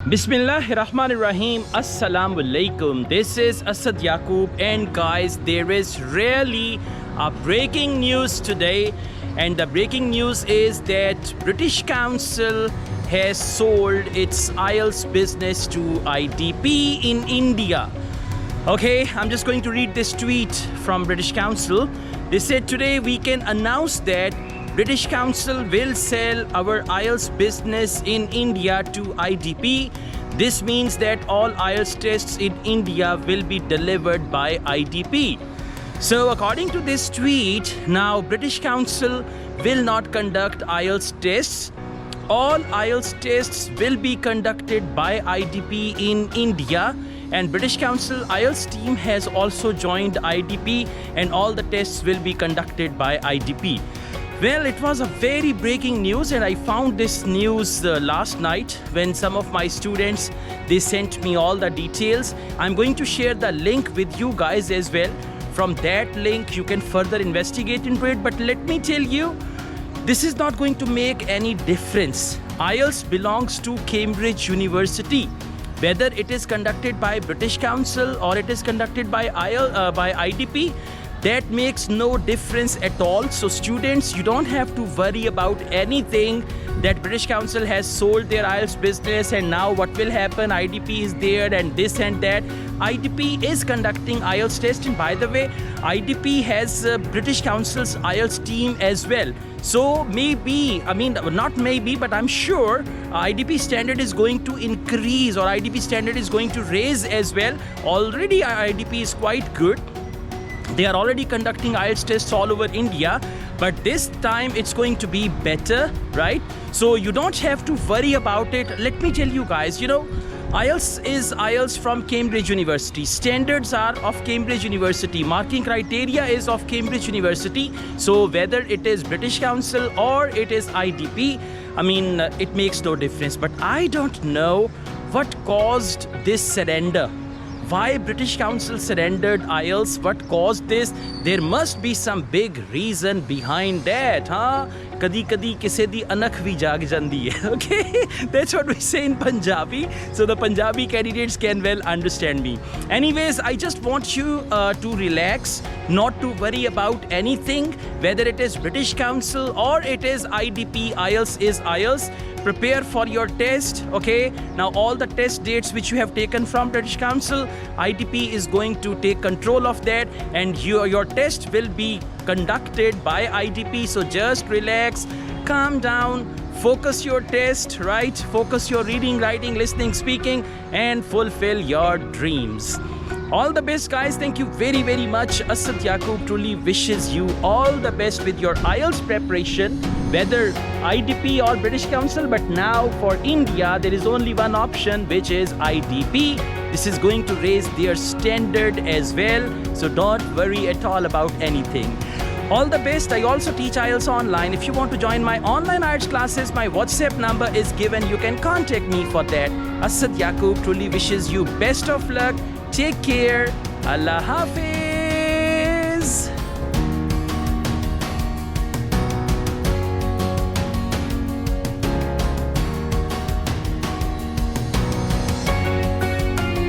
Bismillahirrahmanirrahim. Assalamu alaikum. This is Asad Yaqub, and guys, there is really a breaking news today, and the breaking news is that British Council has sold its IELTS business to IDP in India. Okay, I'm just going to read this tweet from British Council. They said today we can announce that British Council will sell our IELTS business in India to IDP. This means that all IELTS tests in India will be delivered by IDP. So according to this tweet, now British Council will not conduct IELTS tests. All IELTS tests will be conducted by IDP in India, and British Council IELTS team has also joined IDP, and all the tests will be conducted by IDP. Well, it was a very breaking news, and I found this news last night when some of my students, they sent me all the details. I'm going to share the link with you guys as well. From that link, you can further investigate into it. But let me tell you, this is not going to make any difference. IELTS belongs to Cambridge University. Whether it is conducted by British Council or it is conducted by IDP, that makes no difference at all. So students, you don't have to worry about anything that British Council has sold their IELTS business and now what will happen, IDP is there and this and that. IDP is conducting IELTS test, and by the way, IDP has British Council's IELTS team as well. So maybe, not maybe, but I'm sure IDP standard is going to increase, or IDP standard is going to raise as well. Already IDP is quite good. They are already conducting IELTS tests all over India, but this time it's going to be better, right? So you don't have to worry about it. Let me tell you guys, IELTS is IELTS from Cambridge University. Standards are of Cambridge University. Marking criteria is of Cambridge University. So whether it is British Council or it is IDP, it makes no difference. But I don't know what caused this surrender. Why British Council surrendered IELTS? What caused this? There must be some big reason behind that, huh? Kadi kise di anak vi jaag jandi hai. Okay, that's what we say in Punjabi. So the Punjabi candidates can well understand me. Anyways, I just want you to relax, not to worry about anything, whether it is British Council or it is IDP. IELTS is IELTS. Prepare for your test. Okay, now all the test dates which you have taken from British Council, IDP is going to take control of that, and your test will be conducted by IDP. So just relax, calm down, focus your test, right? Focus your reading, writing, listening, speaking, and fulfill your dreams. All the best, guys. Thank you very, very much. Asad Yaqub truly wishes you all the best with your IELTS preparation, whether IDP or British Council. But now for India, there is only one option, which is IDP. This is going to raise their standard as well. So don't worry at all about anything. All the best. I also teach IELTS online. If you want to join my online IELTS classes, my WhatsApp number is given. You can contact me for that. Asad Yaqub truly wishes you best of luck. Take care. Allah Hafiz.